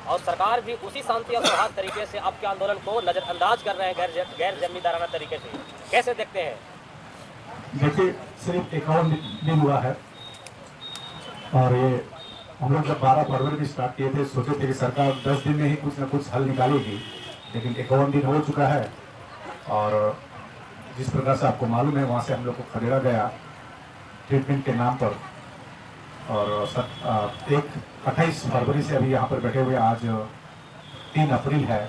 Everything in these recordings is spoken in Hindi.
और सरकार भी उसी शांति और सौहार्द तरीके से आपके आंदोलन को नज़रअंदाज कर रहे हैं गैर जिम्मेदाराना तरीके से, कैसे देखते हैं? देखिए, सिर्फ 51 दिन हुआ है और ये हम लोग जब 12 फरवरी में स्टार्ट किए थे सोचे थे कि सरकार 10 दिन में ही कुछ ना कुछ हल निकालेगी, लेकिन 51 दिन हो चुका है। और जिस प्रकार से आपको मालूम है वहाँ से हम लोग को खदेड़ा गया ट्रीटमेंट के नाम पर, और 28 फरवरी से अभी यहाँ पर बैठे हुए, आज 3 अप्रैल है।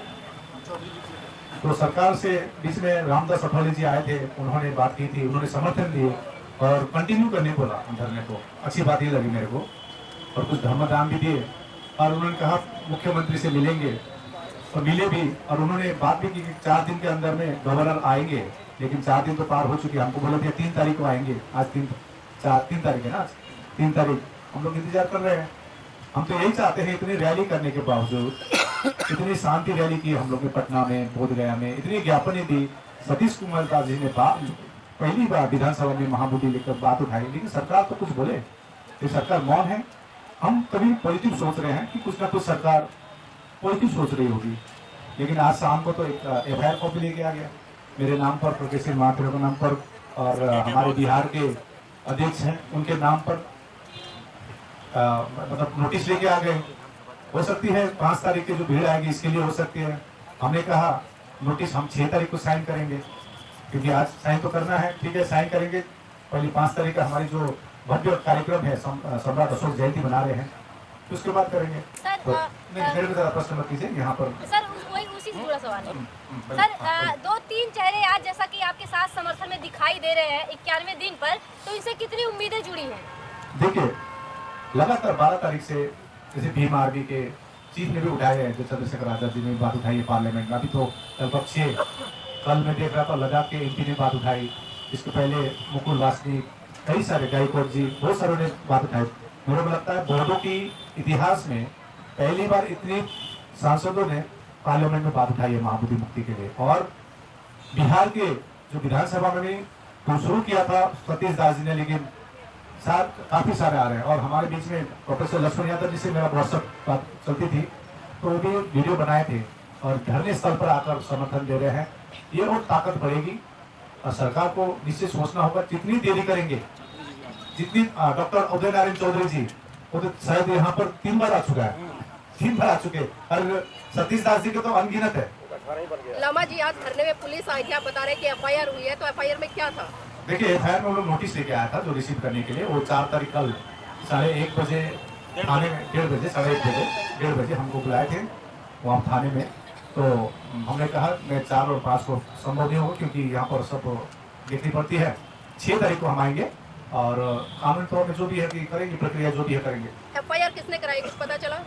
तो सरकार से बीच में रामदास अठावले जी आए थे, उन्होंने बात की थी, उन्होंने समर्थन दिए और कंटिन्यू करने को बोला धरने को। अच्छी बात ये लगी मेरे को, और कुछ धर्मदान भी दिए और उन्होंने कहा मुख्यमंत्री से मिलेंगे, और मिले भी। और उन्होंने बात भी की कि 4 दिन के अंदर में गवर्नर आएंगे, लेकिन 4 दिन तो पार हो चुके। हमको बोला था 3 तारीख को आएंगे, आज 3 तारीख है ना, 3 तारीख हम लोग इंतजार कर रहे हैं। हम तो यही चाहते हैं, इतनी रैली करने के बावजूद, इतनी शांति रैली की हम लोग ने पटना में, बोधगया में, इतनी ज्ञापनें दी। सतीश कुमार दास जी ने पहली बार विधानसभा में महामुद्दे लेकर बात उठाई, लेकिन सरकार तो कुछ बोले, ये सरकार मौन है। हम कभी पॉजिटिव सोच रहे हैं कि कुछ ना कुछ सरकार पॉजिटिव सोच रही होगी, लेकिन आज शाम को तो एक FIR कॉपी लेके आ गया मेरे नाम पर, प्रोफेसर महादेव के नाम पर, और हमारे बिहार के अध्यक्ष हैं उनके नाम पर मतलब नोटिस लेके आ गए। हो सकती है 5 तारीख की जो भीड़ आएगी इसके लिए हो सकती है। हमने कहा नोटिस हम 6 तारीख को साइन करेंगे, क्योंकि आज साइन तो करना है, ठीक है साइन करेंगे। पहले 5 तारीख का हमारी जो भव्य कार्यक्रम है, सम्राट अशोक जयंती मना रहे हैं, तो उसके बाद करेंगे। तो मेरे को ज़रा प्रश्न मत कीजिए यहाँ पर सर, वही उसी से जुड़ा सवाल है सर। 2-3 चेहरे आज जैसा कि आपके साथ समर्थन में दिखाई दे रहे हैं 91वें दिन पर, तो इनसे कितनी उम्मीदें जुड़ी हैं? देखिए, लगातार 12 तारीख से जैसे भीम आर्मी के चीफ ने भी उठाए हैं, जो चंद्रशेखर आजाद जी ने बात उठाई है पार्लियामेंट में। अभी तो लगभग 6 कल मैं देख रहा था लद्दाख के MP ने बात उठाई, इसके पहले मुकुल वासनिक, कई सारे गायकवाड़ जी, बहुत सारों ने बात उठाई। मेरे को लगता है बोर्डो की इतिहास में पहली बार इतने सांसदों ने पार्लियामेंट में बात उठाई है महाबोधि मुक्ति के लिए। और बिहार के जो विधानसभा में भी तो शुरू किया था सतीश दास जी ने, लेकिन काफी सारे आ रहे हैं। और हमारे बीच में प्रोफेसर लक्ष्मण यादव जी से मेरा व्हाट्सएप बात चलती थी, तो वो भी वीडियो बनाए थे और धरने स्थल पर आकर समर्थन दे रहे हैं। ये और ताकत बढ़ेगी और सरकार को निश्चित सोचना होगा जितनी देरी करेंगे, जितनी डॉक्टर उदय नारायण चौधरी जी वो तो शायद यहाँ पर 3 बार आ चुका है, 3 बार आ चुके, और सतीश दास जी के तो अनगिनत है। लामा जी, आज धरने में पुलिस आई थी, आप बता रहे कि FIR हुई है, तो FIR में क्या था? देखिए, FIR में वो लोग नोटिस लेके आया था जो रिसीव करने के लिए। वो 4 तारीख कल 1:30 बजे थाने में, 1:30 बजे 1:30 बजे हमको बुलाए थे वहाँ थाने में। तो हमने कहा मैं 4 और 5 को संभव नहीं होगा, क्योंकि यहाँ पर सब देखनी पड़ती है। 6 तारीख को हम आएंगे और कानूनी तौर में जो भी है कि करेंगे, प्रक्रिया जो भी है करेंगे। FIR किसने कराई, कुछ पता चला?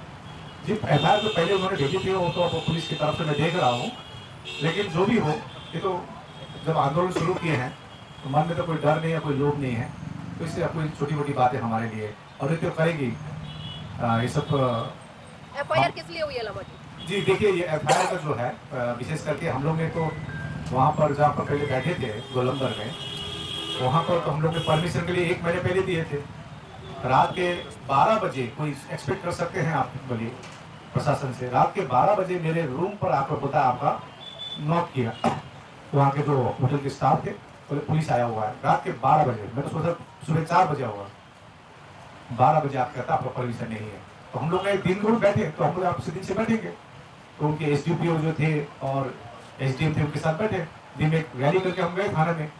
जी, FIR तो पहले उन्होंने भेजी थी, वो तो पुलिस की तरफ से मैं देख रहा हूँ, लेकिन जो भी हो, ये तो जब आंदोलन शुरू किए हैं तो मन में तो कोई डर नहीं है, कोई लोभ नहीं है, तो इससे कोई छोटी मोटी बातें हमारे लिए और ये तो करेगी ये सब। FIR किस लिए हुई है लामा जी? जी देखिए, ये FIR का जो है विशेष करके हम लोग ने तो वहाँ पर जहाँ पर पहले बैठे थे गोलंबर में, वहाँ पर तो हम लोग ने परमिशन के लिए 1 महीने पहले दिए थे। रात के 12 बजे कोई एक्सपेक्ट कर सकते हैं आप बोलिए प्रशासन से? रात के 12 बजे मेरे रूम पर आकर पता आपका नॉक किया, तो वहाँ के जो होटल के स्टाफ थे, तो पुलिस आया हुआ है रात के 12 बजे। मैं तो सोचा सुबह 4 बजे होगा, 12 बजे आप कहता आपका परमिशन नहीं है। तो हम लोग दिन भर बैठे, तो हम लोग आपसे दिन से बैठेंगे, तो उनके SDPO जो थे और SDM थे उनके साथ बैठे, दिन में रैली करके हम गए थाने में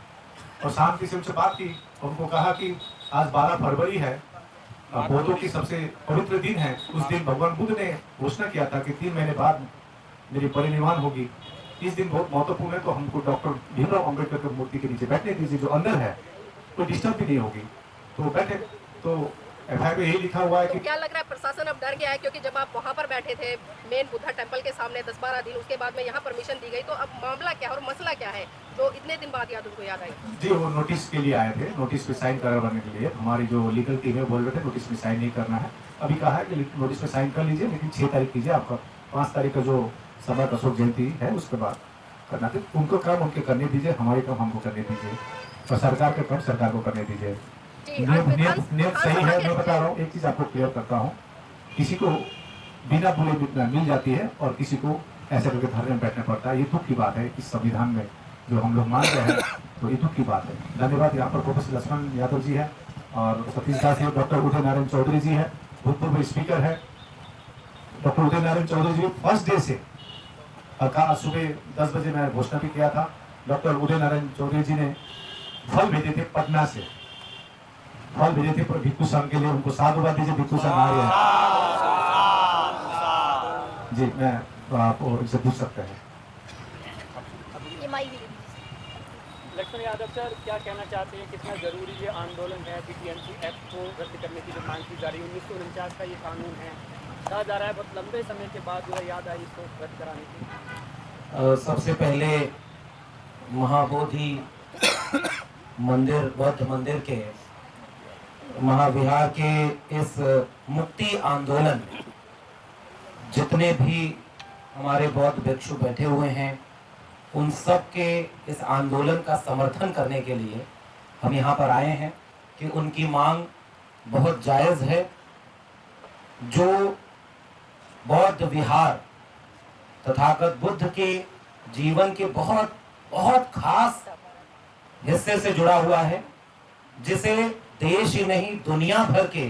और शांति से उनसे बात की। उनको कहा कि आज 12 फरवरी है, बौद्धों की सबसे पवित्र दिन है। उस दिन भगवान बुद्ध ने घोषणा किया था कि 3 महीने बाद मेरी परिनिर्वाण होगी। इस दिन बहुत महत्वपूर्ण है, तो हमको डॉक्टर भीमराव अम्बेडकर की मूर्ति के नीचे बैठने दीजिए, जो अंदर है कोई डिस्टर्ब भी नहीं होगी। तो बैठे, तो FIR में यही लिखा हुआ है कि क्या लग रहा है प्रशासन अब डर गया है? क्योंकि जब आप वहाँ पर बैठे थे मेन बुद्धा टेम्पल के सामने 10-12 दिन, उसके बाद में यहाँ परमिशन दी गई, तो अब मामला क्या है और मसला क्या है जो इतने दिन बाद याद उनको याद आई? जी, वो नोटिस के लिए आए थे, नोटिस पे साइन करवाने के लिए। हमारी जो लीगल टीम है बोल रहे थे नोटिस में साइन नहीं करना है। अभी कहा है कि नोटिस में साइन कर लीजिए, लेकिन 6 तारीख कीजिए, आपका 5 तारीख का जो सम्राट अशोक जयंती है उसके बाद करना थे। उनको काम उनके करने दीजिए, हमारे काम हमको करने दीजिए, और सरकार के काम सरकार को करने दीजिए। नियम सही है। मैं बता रहा हूँ, एक चीज आपको क्लियर करता हूँ, किसी को बिना बोले मिल जाती है और किसी को ऐसे करके धरने में बैठना पड़ता है। ये दुख की बात है इस संविधान में जो हम लोग मान रहे हैं, तो ये दुख की बात है। धन्यवाद। यहाँ पर प्रोफेसर लक्ष्मण यादव जी है और सतीश दास है, डॉक्टर उदय नारायण चौधरी जी है, भूतपूर्व स्पीकर है। डॉक्टर उदय नारायण चौधरी जी फर्स्ट डे से आज सुबह 10 बजे मैं घोषणा भी किया था। डॉक्टर उदय नारायण चौधरी जी ने फल भेजे थे पटना से, फल भेजे थे भिक्खू संघ के लिए। उनको साधुवाद दीजिए, भिक्खू संघ आ रहे हैं जी। मैं आप इनसे पूछ सकते हैं। लक्ष्मण यादव सर, क्या कहना चाहते हैं, कितना जरूरी ये आंदोलन है? बीपीएमसी एक्ट को रद्द करने की जो मांग की जा रही है, 1949 का ये कानून है, कहा जा रहा है बहुत लंबे समय के बाद जो है याद आई इसको रद्द कराने की। सबसे पहले महाबोधि मंदिर, बौद्ध मंदिर के महाविहार के इस मुक्ति आंदोलन में जितने भी हमारे बौद्ध भिक्षु बैठे हुए हैं, उन सब के इस आंदोलन का समर्थन करने के लिए हम यहाँ पर आए हैं कि उनकी मांग बहुत जायज़ है। जो बौद्ध विहार तथागत बुद्ध के जीवन के बहुत बहुत खास हिस्से से जुड़ा हुआ है, जिसे देश ही नहीं दुनिया भर के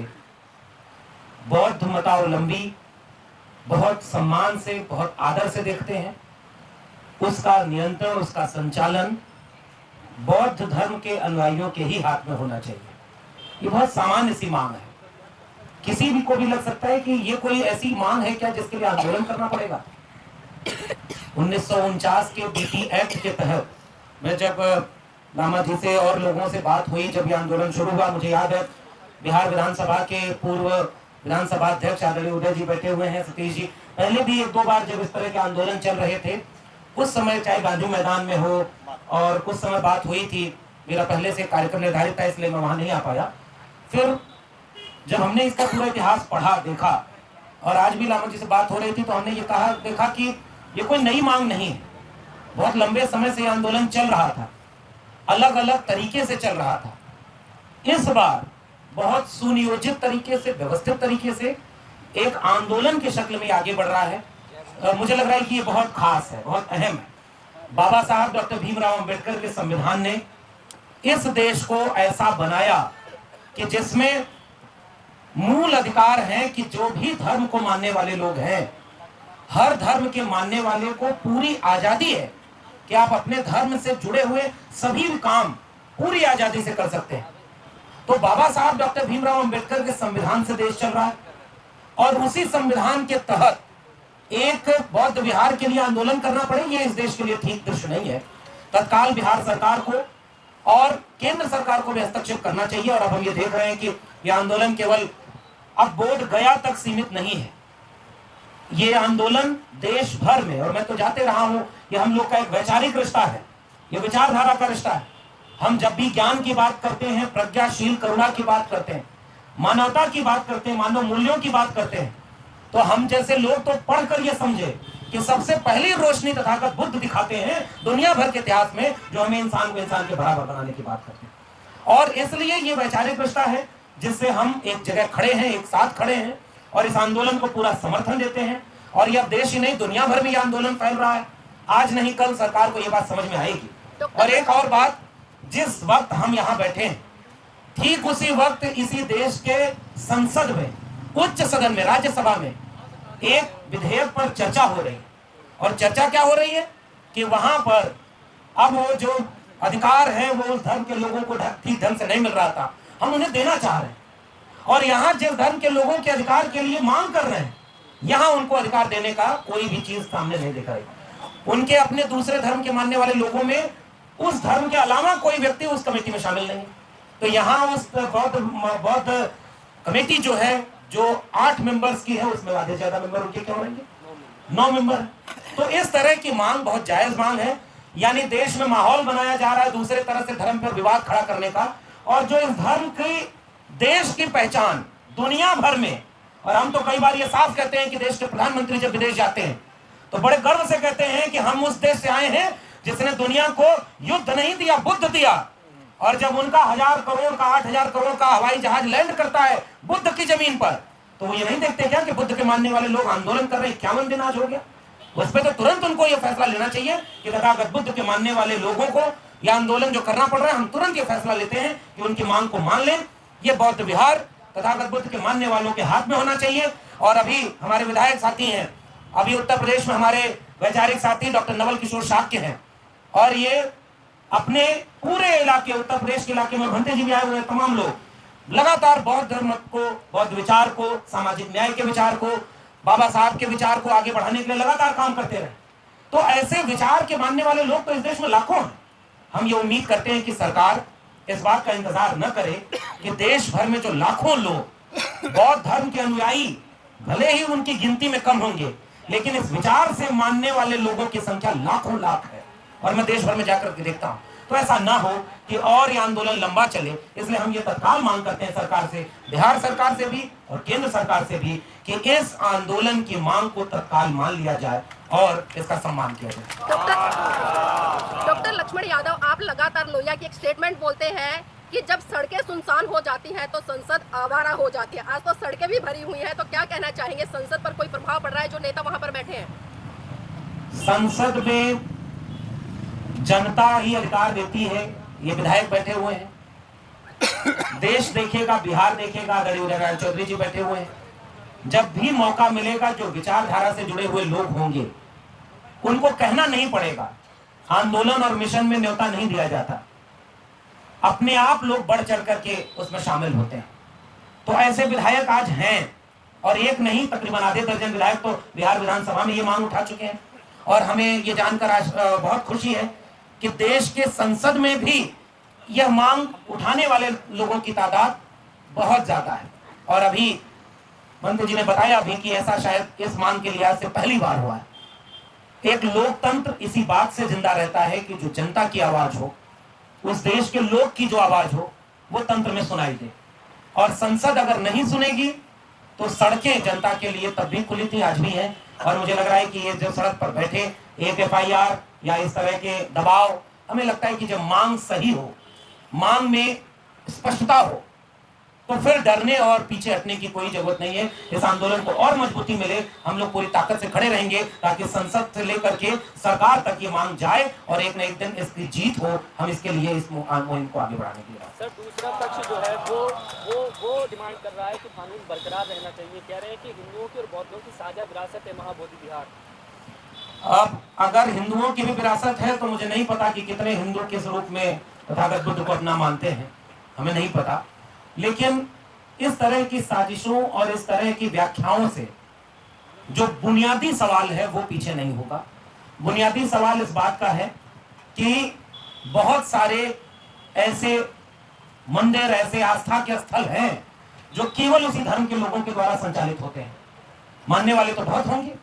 बौद्ध मतावलंबी बहुत सम्मान से, बहुत आदर से देखते हैं, उसका नियंत्रण, उसका संचालन बौद्ध धर्म के अनुयायियों के ही हाथ में होना चाहिए। ये बहुत सामान्य सी मांग है। किसी भी को भी लग सकता है कि ये कोई ऐसी मांग है क्या जिसके लिए आंदोलन करना पड़ेगा। 1949 के बीटी एक्ट के तहत मैं जब लामा जी से और लोगों से बात हुई, जब ये आंदोलन शुरू हुआ, मुझे याद है बिहार विधानसभा के पूर्व विधानसभा अध्यक्ष आदरणीय उदय जी बैठे हुए हैं, सतीश जी, पहले भी 1-2 बार जब इस तरह के आंदोलन चल रहे थे, उस समय चाहे गांधी मैदान में हो और कुछ समय बात हुई थी। मेरा पहले से कार्यक्रम निर्धारित था, इसलिए मैं वहां नहीं आ पाया। फिर जब हमने इसका पूरा इतिहास पढ़ा, देखा, और आज भी लामा जी से बात हो रही थी, तो हमने ये कहा, देखा कि ये कोई नई मांग नहीं है। बहुत लंबे समय से आंदोलन चल रहा था, अलग अलग तरीके से चल रहा था। इस बार बहुत सुनियोजित तरीके से, व्यवस्थित तरीके से एक आंदोलन की शक्ल में आगे बढ़ रहा है। मुझे लग रहा है कि ये बहुत खास है, बहुत अहम है। बाबा साहब डॉक्टर भीमराव अंबेडकर के संविधान ने इस देश को ऐसा बनाया कि जिसमें मूल अधिकार है कि जो भी धर्म को मानने वाले लोग हैं, हर धर्म के मानने वाले को पूरी आजादी है कि आप अपने धर्म से जुड़े हुए सभी काम पूरी आजादी से कर सकते हैं। तो बाबा साहब डॉक्टर भीमराव अंबेडकर के संविधान से देश चल रहा है, और उसी संविधान के तहत एक बौद्ध विहार के लिए आंदोलन करना पड़े, ये इस देश के लिए ठीक दृश्य नहीं है। तत्काल बिहार सरकार को और केंद्र सरकार को भी हस्तक्षेप करना चाहिए। और अब हम ये देख रहे हैं कि यह आंदोलन केवल अब बोध गया तक सीमित नहीं है, ये आंदोलन देश भर में, और मैं तो जाते रहा हूं, ये हम लोग का एक वैचारिक रिश्ता है, ये विचारधारा का रिश्ता है। हम जब भी ज्ञान की बात करते हैं, प्रज्ञाशील करुणा की बात करते हैं, मानवता की बात करते हैं, मानव मूल्यों की बात करते हैं, तो हम जैसे लोग तो पढ़कर ये समझे कि सबसे पहली रोशनी तथागत बुद्ध दिखाते हैं दुनिया भर के इतिहास में, जो हमें इंसान को इंसान के बराबर बनाने की बात करते हैं। और इसलिए ये वैचारिक रिश्ता है जिससे हम एक जगह खड़े हैं, एक साथ खड़े हैं और इस आंदोलन को पूरा समर्थन देते हैं। और ये अब देश ही नहीं, दुनिया भर में ये आंदोलन फैल रहा है। आज नहीं कल सरकार को ये बात समझ में आएगी। और एक और बात, जिस वक्त हम यहाँ बैठे हैं, ठीक उसी वक्त इसी देश के संसद में, उच्च सदन में, राज्यसभा में एक विधेयक पर चर्चा हो रही है। और चर्चा क्या हो रही है कि वहां पर अब वो जो अधिकार है वो उस धर्म के लोगों को ठीक ढंग से नहीं मिल रहा था, हम उन्हें देना चाह रहे हैं। और यहाँ जिस धर्म के लोगों के अधिकार के लिए मांग कर रहे हैं, यहाँ उनको अधिकार देने का कोई भी चीज सामने नहीं दिखाई। उनके अपने दूसरे धर्म के मानने वाले लोगों में उस धर्म के अलावा कोई व्यक्ति उस कमेटी में शामिल नहीं। तो यहाँ उस बौद्ध कमेटी जो है, जो 8 मेंबर्स की है, उसमें आधे ज्यादा मेंबर उनके क्या रहेंगे, 9 मेंबर। तो इस तरह की मांग बहुत जायज मांग है। यानी देश में माहौल बनाया जा रहा है दूसरे तरह से धर्म पर विवाद खड़ा करने का, और जो इस धर्म की देश की पहचान दुनिया भर में, और हम तो कई बार ये साफ कहते हैं कि देश के प्रधानमंत्री जब विदेश जाते हैं तो बड़े गर्व से कहते हैं कि हम उस देश से आए हैं जिसने दुनिया को युद्ध नहीं दिया, बुद्ध दिया। और जब उनका 1000 करोड़ का 8000 करोड़ का हवाई जहाज लैंड करता है बुद्ध की जमीन पर, तो वो ये नहीं देखते क्या कि बुद्ध के मानने वाले लोग आंदोलन कर रहे हैं, 51 दिन आज हो गया। उस पर तो तुरंत उनको ये फैसला लेना चाहिए कि तथागत बुद्ध के मानने वाले लोगों को यह आंदोलन जो करना पड़ रहा है, हम तुरंत ये फैसला लेते हैं कि उनकी मांग को मान लें। ये बौद्ध विहार तथागत बुद्ध के मानने वालों के हाथ में होना चाहिए। और अभी हमारे विधायक साथी हैं, अभी उत्तर प्रदेश में हमारे वैचारिक साथी डॉक्टर नवल किशोर शाक्य हैं, और ये अपने पूरे इलाके, उत्तर प्रदेश के इलाके में भंते जी भी आए हुए हैं, तमाम लोग लगातार बौद्ध धर्म को, बौद्ध विचार को, सामाजिक न्याय के विचार को, बाबा साहब के विचार को आगे बढ़ाने के लिए लगातार काम करते रहे। तो ऐसे विचार के मानने वाले लोग तो इस देश में लाखों हैं। हम ये उम्मीद करते हैं कि सरकार इस बात का इंतजार न करे कि देश भर में जो लाखों लोग बौद्ध धर्म के अनुयायी, भले ही उनकी गिनती में कम होंगे, लेकिन इस विचार से मानने वाले लोगों की संख्या लाखों लाख है, और मैं देश भर में जाकर के देखता हूं। तो ऐसा ना हो कि और ये आंदोलन लंबा चले, इसलिए हम ये तत्काल मांग करते हैं सरकार से, बिहार सरकार से भी और केंद्र सरकार से भी, कि इस आंदोलन की मांग को तत्काल मान लिया जाए और इसका सम्मान किया जाए। डॉक्टर लक्ष्मण यादव, आप लगातार लोहिया की एक स्टेटमेंट बोलते हैं कि जब सड़कें सुनसान हो जाती हैं तो संसद आवारा हो जाती है। आज तो सड़कें भी भरी हुई हैं, तो क्या कहना चाहेंगे, संसद पर कोई प्रभाव पड़ रहा है जो नेता वहां पर बैठे हैं? संसद में जनता ही अधिकार देती है, ये विधायक बैठे हुए हैं, देश देखेगा, बिहार देखेगा, आदरणीय उदय नारायण चौधरी जी बैठे हुए हैं। जब भी मौका मिलेगा, जो विचारधारा से जुड़े हुए लोग होंगे उनको कहना नहीं पड़ेगा, आंदोलन और मिशन में न्योता नहीं दिया जाता, अपने आप लोग बढ़ चढ़ करके उसमें शामिल होते हैं। तो ऐसे विधायक आज हैं, और एक नहीं, तकरीबन आधे दर्जन विधायक तो बिहार विधानसभा में ये मांग उठा चुके हैं। और हमें ये जानकर आज बहुत खुशी है कि देश के संसद में भी यह मांग उठाने वाले लोगों की तादाद बहुत ज्यादा है। और अभी मंत्री जी ने बताया भी कि ऐसा शायद इस मांग के लिहाज से पहली बार हुआ है। एक लोकतंत्र इसी बात से जिंदा रहता है कि जो जनता की आवाज हो, उस देश के लोग की जो आवाज हो, वो तंत्र में सुनाई दे। और संसद अगर नहीं सुनेगी तो सड़कें जनता के लिए तब भी खुली थी, आज भी है। और मुझे लग रहा है कि ये जो सड़क पर बैठे एक FIR या इस तरह के दबाव, हमें लगता है कि जब मांग सही हो, मांग में स्पष्टता हो, तो फिर डरने और पीछे हटने की कोई जरूरत नहीं है। इस आंदोलन को और मजबूती मिले, हम लोग पूरी ताकत से खड़े रहेंगे ताकि संसद से लेकर के सरकार तक ये मांग जाए और एक न एक दिन इसकी जीत हो। हम इसके लिए इस मुहिम को आगे बढ़ाने के लिए। सर, दूसरा पक्ष जो है वो डिमांड कर रहा है कि कानून बरकरार रहना चाहिए। कह रहे हैं कि हिंदुओं की और बौद्धों की साझा विरासत है महाबोधि विहार। अब अगर हिंदुओं की भी विरासत है तो मुझे नहीं पता कि कितने हिंदू किस रूप में तथागत बुद्ध को अपना मानते हैं, हमें नहीं पता। लेकिन इस तरह की साजिशों और इस तरह की व्याख्याओं से जो बुनियादी सवाल है वो पीछे नहीं होगा। बुनियादी सवाल इस बात का है कि बहुत सारे ऐसे मंदिर, ऐसे आस्था के स्थल हैं जो केवल उसी धर्म के लोगों के द्वारा संचालित होते हैं। मानने वाले तो बहुत होंगे।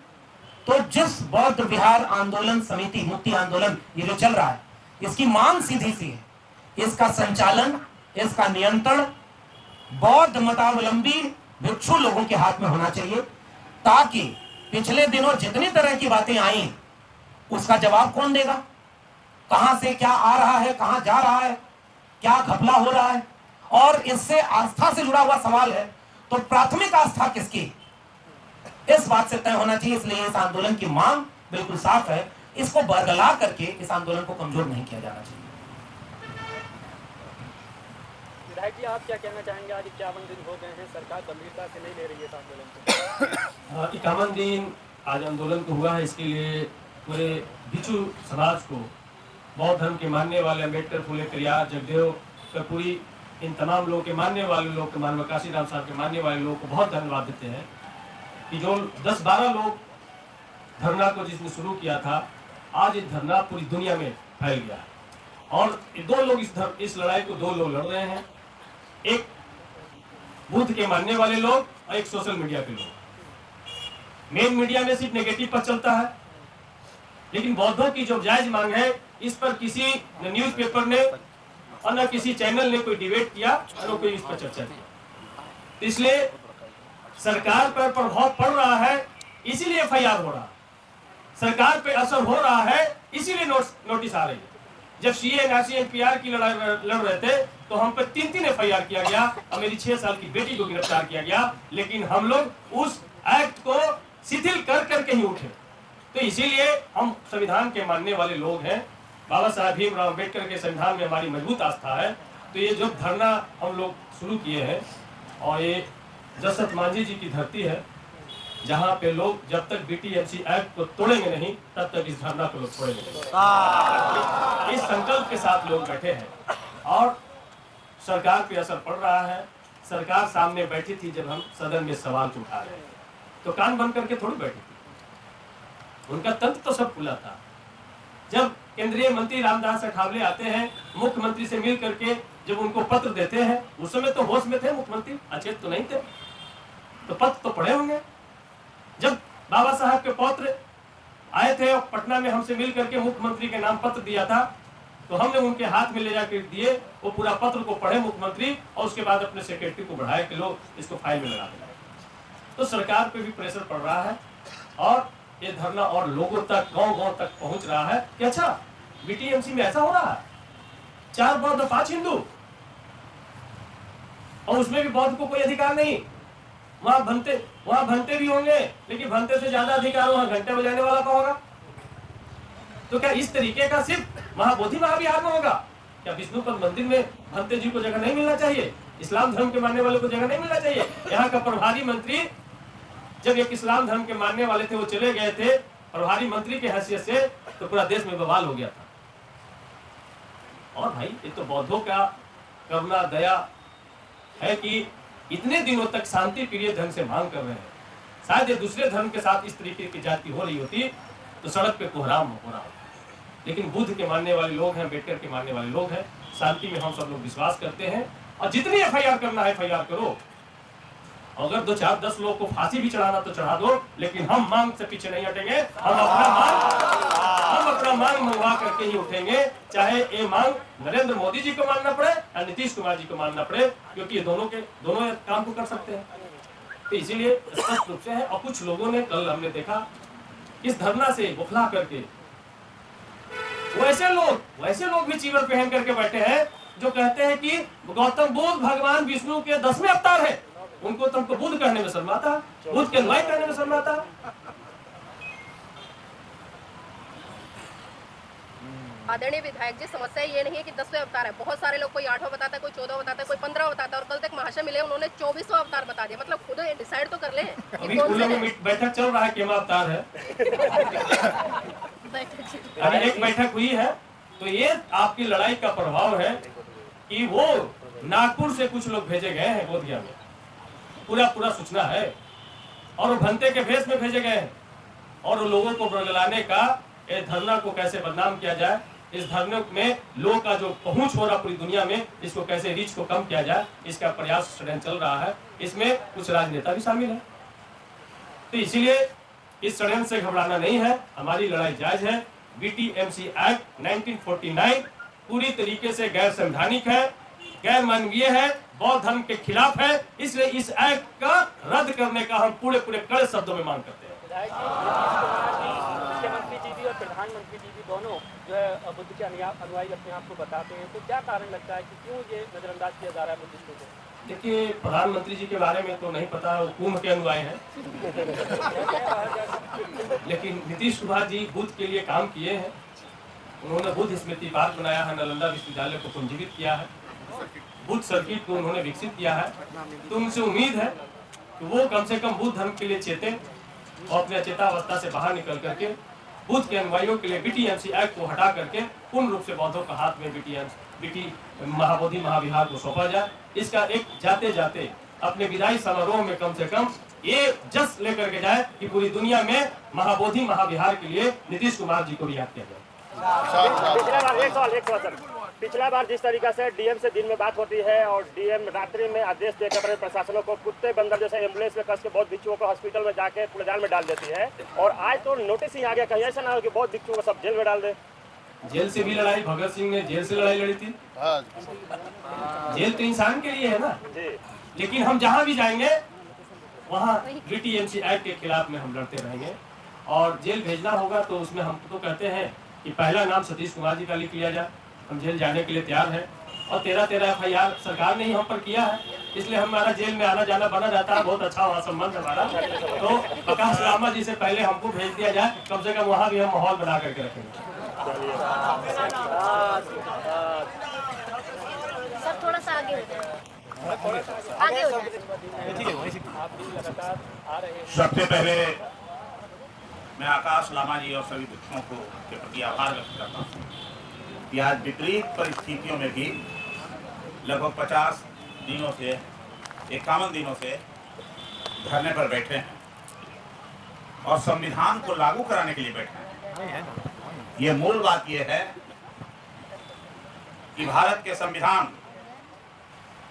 तो जिस बौद्ध विहार आंदोलन समिति, मुक्ति आंदोलन ये जो चल रहा है, इसकी मांग सीधी सी है, इसका संचालन, इसका नियंत्रण बौद्ध मतावलंबी भिक्षु लोगों के हाथ में होना चाहिए, ताकि पिछले दिनों जितनी तरह की बातें आई उसका जवाब कौन देगा, कहां से क्या आ रहा है, कहां जा रहा है, क्या घपला हो रहा है, और इससे आस्था से जुड़ा हुआ सवाल है तो प्राथमिक आस्था किसकी, इस बात से तय होना चाहिए। इसलिए इस आंदोलन की मांग बिल्कुल साफ है, इसको बरगला करके इस आंदोलन को कमजोर नहीं किया जाना चाहिए। विधायक जी, आप क्या कहना चाहेंगे? आज 51 दिन हो गए हैं, सरकार गंभीरता से नहीं ले रही है इस आंदोलन को। 51 दिन आज आंदोलन को हुआ है, इसके लिए पूरे भिक्षु समाज को, बौद्ध धर्म के मानने वाले अम्बेडकर, फुले, पेरियार, जगदेव, कर्पूरी, इन तमाम लोगों के मानने वाले लोग के, मानव काशीराम साहब के मानने वाले लोगों को बहुत धन्यवाद देते हैं कि जो 10-12 लोग धरना को जिसने शुरू किया था, आज ये धरना पूरी दुनिया में फैल गया है। और दो लोग इस लड़ाई को दो लोग लड़ रहे हैं, एक बुद्ध के मानने वाले लोग और एक सोशल मीडिया के लोग। मेन मीडिया में सिर्फ नेगेटिव पर चलता है, लेकिन बौद्धों की जो जायज मांग है, इस पर किसी न न्यूज़पेपर ने और न किसी चैनल ने कोई डिबेट किया और न कोई इस पर चर्चा की। इसलिए सरकार पर प्रभाव पड़ रहा है, इसीलिए FIR हो रहा है, सरकार पे असर हो रहा है, इसीलिए नोटिस आ रही है। जब CA NRC NPR की लड़ाई लड़ रहे थे तो हम पे 3-3 FIR किया गया और मेरी 6 साल की बेटी को गिरफ्तार किया गया, लेकिन हम लोग उस एक्ट को शिथिल कर करके ही उठे। तो इसीलिए हम संविधान के मानने वाले लोग हैं, बाबा साहब भीमराव अम्बेडकर के संविधान में हमारी मजबूत आस्था है। तो ये जो धरना हम लोग शुरू किए हैं, और ये जसरत मांझी जी की धरती है जहाँ पे लोग जब तक BTMC एक्ट को तोड़ेंगे नहीं तब तक इस धरना को लोग छोड़ेंगे नहीं। इस संकल्प के साथ लोग बैठे हैं और सरकार पे असर पड़ रहा है। सरकार सामने बैठी थी जब हम सदन में सवाल उठा रहे हैं तो कान बंद करके थोड़ी बैठी थी, उनका तंत्र तो सब खुला था। जब केंद्रीय मंत्री रामदास अठावले आते हैं, मुख्यमंत्री से मिल करके जब उनको पत्र देते हैं, उस समय तो होश में थे मुख्यमंत्री, अचेत तो नहीं थे, तो पत्र तो पढ़े होंगे। जब बाबा साहब के पत्र आए थे और पटना में हमसे मिल करके मुख्यमंत्री के नाम पत्र दिया था, तो हमने उनके हाथ में ले जाकर दिए, वो पूरा पत्र को पढ़े मुख्यमंत्री और उसके बाद अपने सेक्रेटरी को बढ़ाए कि लोग इसको फाइल में लगा दें। तो सरकार पे भी प्रेशर पड़ रहा है और ये धरना और लोगों तक, गांव-गांव तक पहुंच रहा है कि अच्छा BTMC में ऐसा हो रहा है, 4 बौद्ध 5 हिंदू, और उसमें भी बौद्ध को कोई अधिकार नहीं। वहां भंते भी होंगे, लेकिन भंते से ज्यादा अधिकार वहां घंटे बजाने वाला का होगा। तो क्या इस तरीके का सिर्फ महाबोधि महाविहार में होगा? क्या विष्णुपद मंदिर में भंते जी को जगह नहीं मिलना चाहिए? इस्लाम धर्म के मानने वाले को जगह नहीं मिलना चाहिए? यहाँ का प्रभारी मंत्री जब एक इस्लाम धर्म के मानने वाले थे, वो चले गए थे प्रभारी मंत्री के हैसियत से, तो पूरा देश में बवाल हो गया था। और भाई ये तो बौद्धों का करुणा दया है कि इतने दिनों तक शांति प्रिय ढंग से मांग कर रहे हैं। शायद ये दूसरे धर्म के साथ इस तरीके की जाति हो रही होती तो सड़क पे कोहराम हो रहा होता, लेकिन बुद्ध के मानने वाले लोग हैं, अम्बेडकर के मानने वाले लोग हैं, शांति में हम सब लोग विश्वास करते हैं। और जितनी FIR करना है FIR करो, अगर 2 4 10 लोगों को फांसी भी चढ़ाना तो चढ़ा दो, लेकिन हम मांग से पीछे नहीं हटेंगे। हम अपना मांग मंगवा करके ही उठेंगे, चाहे ये मांग नरेंद्र मोदी जी को मानना पड़े या नीतीश कुमार जी को मानना पड़े, क्योंकि ये दोनों काम को कर सकते हैं। तो इसीलिए स्पष्ट रूप से है। और कुछ लोगों ने, कल हमने देखा इस धरना से बुखला करके वैसे लोग भी चीवर पहन करके बैठे हैं जो कहते हैं कि गौतम बुद्ध भगवान विष्णु के 10वें अवतार है। उनको तुमको बुद्ध कहने में शर्म आता है, बुद्ध के अनुयायी कहने में शर्म आता है। आदरणीय विधायक जी, समस्या ये नहीं है कि 10वें अवतार है। बहुत सारे लोग, कोई 8वां बताता है, कोई 14वां बताता है, कोई 15वां बताता है, और कल तक महाशय मिले उन्होंने 24वां अवतार बता दिया। मतलब खुद डिसाइड तो कर ले। अभी बैठक चल रहा है, केमा अवतार है, अभी एक बैठक हुई है। तो ये आपकी लड़ाई का प्रभाव है कि वो नागपुर से कुछ लोग भेजे गए हैं बोधगया में, पूरा सूचना है, और वो भंते के भेष में भेजे गए हैं, और लोगों को बरगलाने का, ये धरना को कैसे बदनाम किया जाए, इस धरने में लोगों का जो पहुंच हो रहा पूरी दुनिया में, इसको कैसे रीच को कम किया जाए, इसका प्रयास चल रहा है। इसमें कुछ राजनेता भी शामिल है। तो इसीलिए इस षड्यंत्र से घबराना नहीं है, हमारी लड़ाई जायज है। BTMC एक्ट 1949 पूरी तरीके से गैर संवैधानिक है, गैर मानवीय है, बौद्ध धर्म के खिलाफ है। इसलिए इस एक्ट का रद्द करने का हम पूरे कड़े शब्दों में मांग करते हैं। मुख्यमंत्री जी भी और प्रधानमंत्री जी भी दोनों जो है बुद्ध के अनुयायी अपने आप को बताते हैं, तो क्या कारण लगता है कि क्यों ये नजरअंदाज किया जा रहा है बुद्धिस्टों को? देखिए, प्रधानमंत्री जी के बारे में तो नहीं पता, वो कुंभ के अनुयायी हैं। लेकिन नीतीश कुमार जी बुद्ध के लिए काम किए हैं। उन्होंने बुद्ध स्मृति पार्क बनाया है, नालंदा विश्वविद्यालय को पुनर्जीवित किया है, बुद्ध सर्किट को उन्होंने विकसित किया है। तो उनसे उम्मीद है कि वो कम से कम बुद्ध धर्म के लिए चेतें और अपने अचेतावस्था से बाहर निकल करके बुद्ध के अनुयायियों के लिए BTMC एक्ट को हटा करके पूर्ण रूप से बौद्धों का हाथ में महाबोधि महाविहार को सौंपा जाए। इसका एक जाते जाते अपने विदाई समारोह में कम से कम ये जस लेकर के जाए कि पूरी दुनिया में महाबोधि महाविहार के लिए नीतीश कुमार जी को भी याद किया जाए। पिछला बार जिस तरीके से DM से दिन में बात होती है और DM रात्रि में आदेश देकर अपने प्रशासनों को कुत्ते बंदर जैसे एम्बुलेंस में कस के बहुत भिक्षुओं को हॉस्पिटल में जाके कूड़ेदान में डाल देती है, और आज तो नोटिस ही आ गया, कहीं ऐसा ना हो कि बहुत भिक्षुओं को सब जेल में डाल दे। जेल से भी लड़ाई, भगत सिंह ने जेल से लड़ाई लड़ी थी। जेल तो इंसान के लिए है ना, लेकिन हम जहाँ भी जाएंगे वहाँ BTMC एक्ट के खिलाफ में हम लड़ते रहेंगे। और जेल भेजना होगा तो उसमें हम तो कहते हैं कि पहला नाम सतीश कुमार जी का लिख लिया जाए, हम जेल जाने के लिए तैयार हैं। और 13 FIR सरकार ने ही हम पर किया है, इसलिए हमारा जेल में आना जाना बना रहता है। बहुत अच्छा वहाँ संबंध हमारा। तो आकाश लामा जी से पहले हमको भेज दिया जाए, कम से कम वहाँ भी हम माहौल बना करके रखेंगे। सर थोड़ा सा आगे हो जाए, आगे हो जाए। सबसे पहले मैं आकाश लामा जी और सभी बच्चों को के प्रति आभार व्यक्त करता हूँ कि आज विपरीत परिस्थितियों में भी लगभग 50 दिनों से 51 दिनों से धरने पर बैठे हैं और संविधान को लागू कराने के लिए बैठे हैं। ये मूल बात ये है कि भारत के संविधान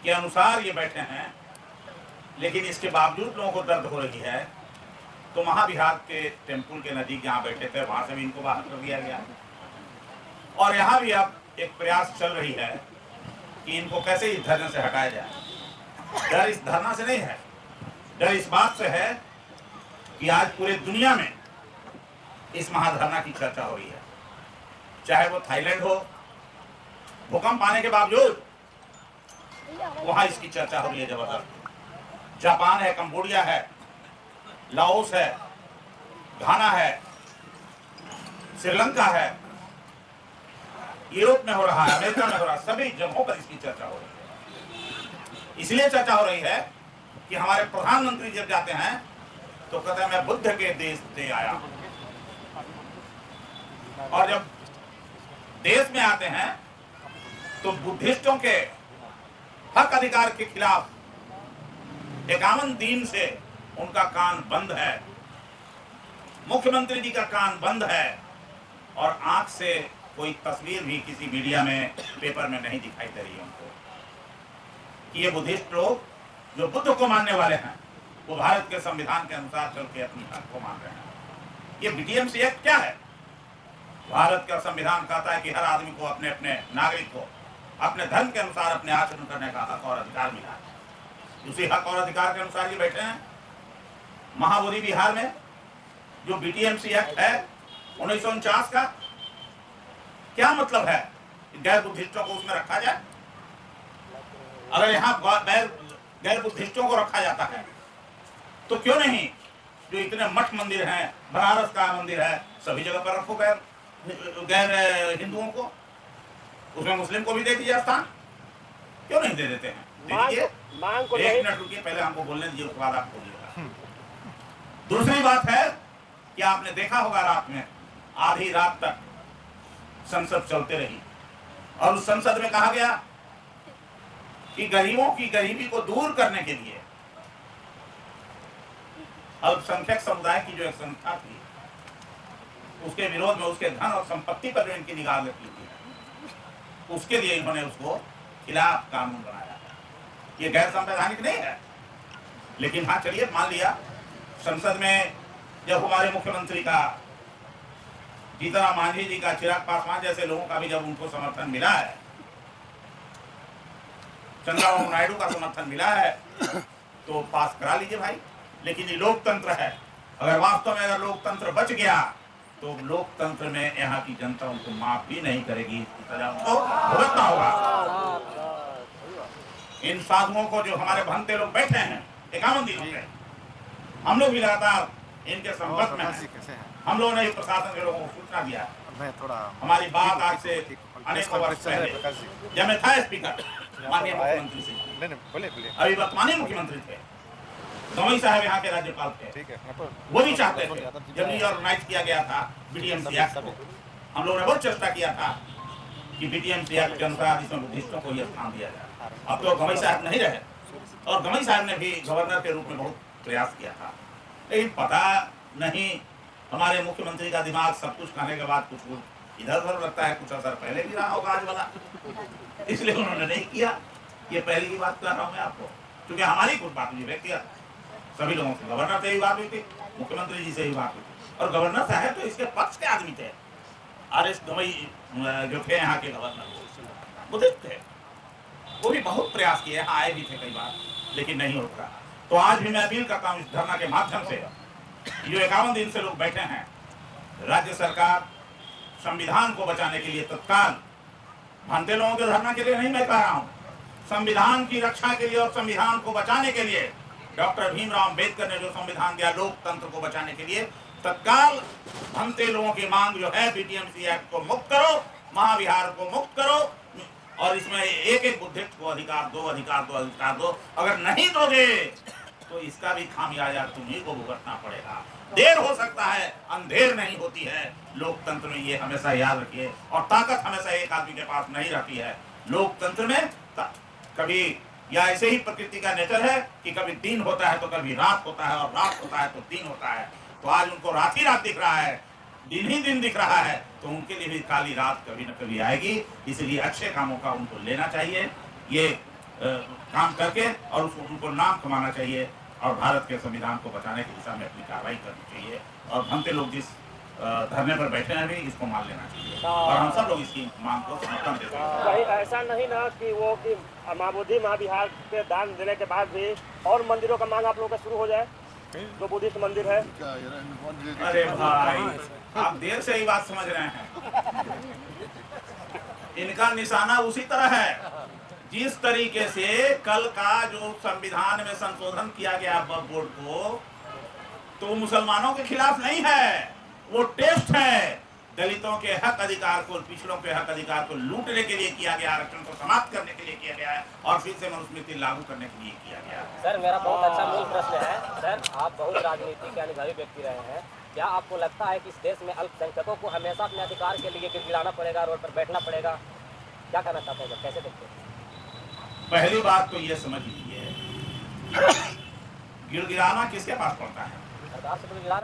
के अनुसार ये बैठे हैं, लेकिन इसके बावजूद लोगों को दर्द हो रही है। तो महाविहार के टेम्पल के नजदीक जहाँ बैठे थे वहां से भी इनको बाहर कर दिया गया और यहाँ भी अब एक प्रयास चल रही है कि इनको कैसे इस धरने से हटाया जाए। डर इस धरना से नहीं है, डर इस बात से है कि आज पूरे दुनिया में इस महाधरना की चर्चा हो रही है। चाहे वो थाईलैंड हो, भूकंप आने के बावजूद वहां इसकी चर्चा हो रही है जबरदस्त। जापान है, कंबोडिया है, लाओस है, घाना है, श्रीलंका है, यूरोप में हो रहा है, अमेरिका में हो रहा है, सभी जगहों पर इसकी चर्चा हो रही है। इसलिए चर्चा हो रही है कि हमारे प्रधानमंत्री जब जाते हैं तो कहते हैं मैं बुद्ध के देश से आया हूं, और जब देश में आते हैं तो बुद्धिस्टों के हक अधिकार के खिलाफ 51 दिन से उनका कान बंद है, मुख्यमंत्री जी का कान बंद है और आंख से कोई तस्वीर भी किसी मीडिया में पेपर में नहीं दिखाई दे रही है उनको कि ये बुद्धिस्ट लोग जो बुद्ध को मानने वाले हैं वो भारत के संविधान के अनुसार चल के अपनी हक को मान रहे हैं। ये BTMC एक्ट क्या है? भारत का संविधान कहता है कि हर आदमी को अपने अपने नागरिक को अपने धर्म के अनुसार अपने आचरण करने का हक और अधिकार मिला है। उसी हक और अधिकार के अनुसार ये बैठे हैं। महाबोधि बिहार में जो BTMC एक्ट है 1949 का, क्या मतलब है? गैर बुद्धिस्टों को उसमें रखा जाए? अगर यहाँ गैर बुद्धिस्टों को रखा जाता है तो क्यों नहीं जो इतने मठ मंदिर हैं, बनारस का मंदिर है, सभी जगह पर रखो गैर हिंदुओं को, उसमें मुस्लिम को भी दे दीजिए स्थान, क्यों नहीं दे देते हैं? मांग को एक मिनट रुकिए, पहले हमको बोलने दीजिए, उसके बाद आप बोलिएगा। दूसरी बात है कि आपने देखा होगा रात में आधी रात तक संसद चलते रही और उस संसद में कहा गया कि गरीबों की गरीबी को दूर करने के लिए अल्पसंख्यक समुदाय की जो एक संस्था थी उसके विरोध में उसके धन और संपत्ति पर जो इनकी निगाह लगी थी उसके लिए इन्होंने उसको खिलाफ कानून बनाया। ये गैर संवैधानिक नहीं है, लेकिन हाँ चलिए मान लिया संसद में जब हमारे मुख्यमंत्री का, जीतनराम मांझी जी का, चिराग पासवान जैसे लोगों का भी जब उनको समर्थन मिला है, चंद्रबाबू नायडू का समर्थन मिला है तो पास करा लीजिए भाई। लेकिन ये लोकतंत्र है, अगर वास्तव में अगर लोकतंत्र बच गया तो लोकतंत्र में यहाँ की जनता उनको माफ भी नहीं करेगी, इसकी सजा उनको भुगतना होगा। इन साधुओं को जो हमारे भंते लोग बैठे हैं 51 दिनों से, हम लोग भी लगातार इनके संपर्क में हैं। हम लोगों ने इस प्रशासन के लोगों को सूचना दिया। हमारी बात आज से अनेक वर्ष पहले जब मैं था स्पीकर माननीय मुख्यमंत्री से, अभी वर्तमान मुख्यमंत्री थे, गवई साहब यहाँ के राज्यपाल थे, वो भी चाहते थे जब रीऑर्गेनाइज किया गया था BTMC एक्ट को, हम लोगों ने बहुत चेष्टा किया था कि BTMC एक्ट के अनुसार इसमें बुद्धिस्टों को यह स्थान दिया जाए। अब तो गवई साहब नहीं रहे और गवई साहब ने भी गवर्नर के रूप में बहुत प्रयास किया था, लेकिन पता नहीं हमारे मुख्यमंत्री का दिमाग सब कुछ कहने के बाद कुछ इधर उधर लगता है, कुछ असर पहले भी रहा होगा आज वाला, इसलिए उन्होंने नहीं किया। ये पहली की बात कर रहा हूँ मैं आपको, क्योंकि हमारी कुछ बात हुई व्यक्तिगत, सभी लोगों से, गवर्नर से ही बात हुई थी, मुख्यमंत्री जी से ही बात हुई थी, और गवर्नर साहब तो इसके पक्ष के आदमी थे। RS गवई जो थे यहाँ के गवर्नर बुद्धिस्ट थे, वो भी बहुत प्रयास किए, यहाँ आए भी थे कई बार, लेकिन नहीं होता। तो आज भी मैं अपील करता हूँ इस धरना के माध्यम से, जो 51 दिन से लोग बैठे हैं, राज्य सरकार संविधान को बचाने के लिए तत्काल भंते लोगों के धरना के लिए नहीं मैं कह रहा हूँ, संविधान की रक्षा के लिए और संविधान को बचाने के लिए डॉक्टर भीमराव अम्बेडकर ने जो संविधान दिया लोकतंत्र को बचाने के लिए, तत्काल भंते लोगों की मांग जो है बीटीएमसी एक्ट को मुक्त करो, महाविहार को मुक्त करो और इसमें एक एक बुद्धिस्ट को अधिकार दो, अधिकार दो, अधिकार दो। अगर नहीं दोगे तो इसका भी खामियाजा तुम्ही को भुगतना पड़ेगा। देर हो सकता है, अंधेर नहीं होती है। लोकतंत्र में ये हमेशा याद रखिए, और ताकत हमेशा एक आदमी के पास नहीं रहती है। लोकतंत्र में कभी या ऐसे ही प्रकृति का नेचर है कि कभी दिन होता है तो कभी रात होता है, और रात होता है तो दिन होता है। तो आज उनको रात ही रात दिख रहा है, दिन ही दिन दिख रहा है, तो उनके लिए भी काली रात कभी न कभी आएगी। इसलिए अच्छे कामों का उनको लेना चाहिए, ये काम करके, और उनको नाम कमाना चाहिए और भारत के संविधान को बचाने की दिशा में अपनी कार्रवाई करनी चाहिए। और भंते लोग जिस धरने पर बैठे हैं भी इसको मान लेना चाहिए, और हम सब लोग इसकी मांग को समर्थन देते हैं। कहीं ऐसा नहीं ना कि वो कि महाबोधि महाविहार के दान देने के बाद भी और मंदिरों का मांग आप लोगों का शुरू हो जाए, जो बुद्धिस्ट मंदिर है? अरे भाई, आप देर से ही बात समझ रहे हैं। इनका निशाना उसी तरह है जिस तरीके से कल का जो संविधान में संशोधन किया गया वक्फ बोर्ड को, तो मुसलमानों के खिलाफ नहीं है, वो टेस्ट है। दलितों के हक अधिकार को, पिछड़ों के हक अधिकार को लूटने के लिए किया गया, आरक्षण को समाप्त करने के लिए किया गया है, और फिर से मनुस्मृति लागू करने के लिए किया गया है। सर, मेरा बहुत अच्छा मूल प्रश्न है। सर, आप बहुत राजनीति के अनुभवी व्यक्ति रहे हैं, क्या आपको लगता है कि इस देश में अल्पसंख्यकों को हमेशा अपने अधिकार के लिए गिड़गिड़ाना पड़ेगा, रोड पर बैठना पड़ेगा? क्या कहना चाहते हैं, कैसे देखते हैं? पहली बात तो ये समझ लीजिए, गिड़गिड़ाना किसके पास पड़ता है? सरकार से तो गिड़गिड़ा